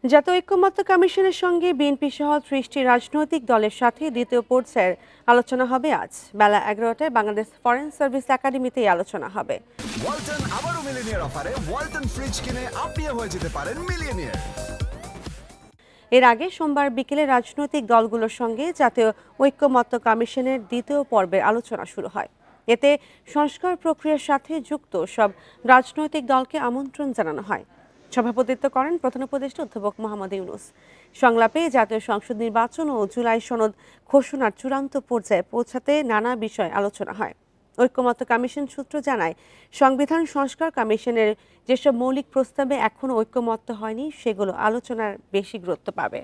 জাতীয় ঐক্যমত্য কমিশনের সঙ্গে বিএনপি সহ ৩০টি রাজনৈতিক দলের সাথে দ্বিতীয় পর্যায়ের আলোচনা হবে আজ বেলা ১১টায় বাংলাদেশ ফরেন সার্ভিস একাডেমিতে আলোচনা হবে। ওয়ালটন আবারও মিলিয়নিয়ার অফারে ওয়ালটন ফ্রিজ কিনে আপনিও হয়ে যেতে পারেন মিলিয়নিয়ার। এর আগে সোমবার বিকেলে রাজনৈতিক দলগুলোর সঙ্গে জাতীয় ঐক্যমত্য কমিশনের দ্বিতীয় পর্বের আলোচনা শুরু হয়। এতে সংস্কার প্রক্রিয়ার সাথে যুক্ত সব রাজনৈতিক দলকে আমন্ত্রণ জানানো হয়। সভাপতিত্ব করেন প্রধান উপদেষ্টা অধ্যাপক মোহাম্মদ ইউনূস। সংলাপে জাতীয় সংসদ নির্বাচন ও জুলাই সনদ ঘোষণার চূড়ান্ত পর্যায়ে পৌঁছাতে নানা বিষয়ে আলোচনা হয়। ঐক্যমত্য কমিশন সূত্র জানায়, সংবিধান সংস্কার কমিশনের যেসব মৌলিক প্রস্তাবে এখনো ঐক্যমত্য হয়নি সেগুলো আলোচনার বেশি গুরুত্ব পাবে।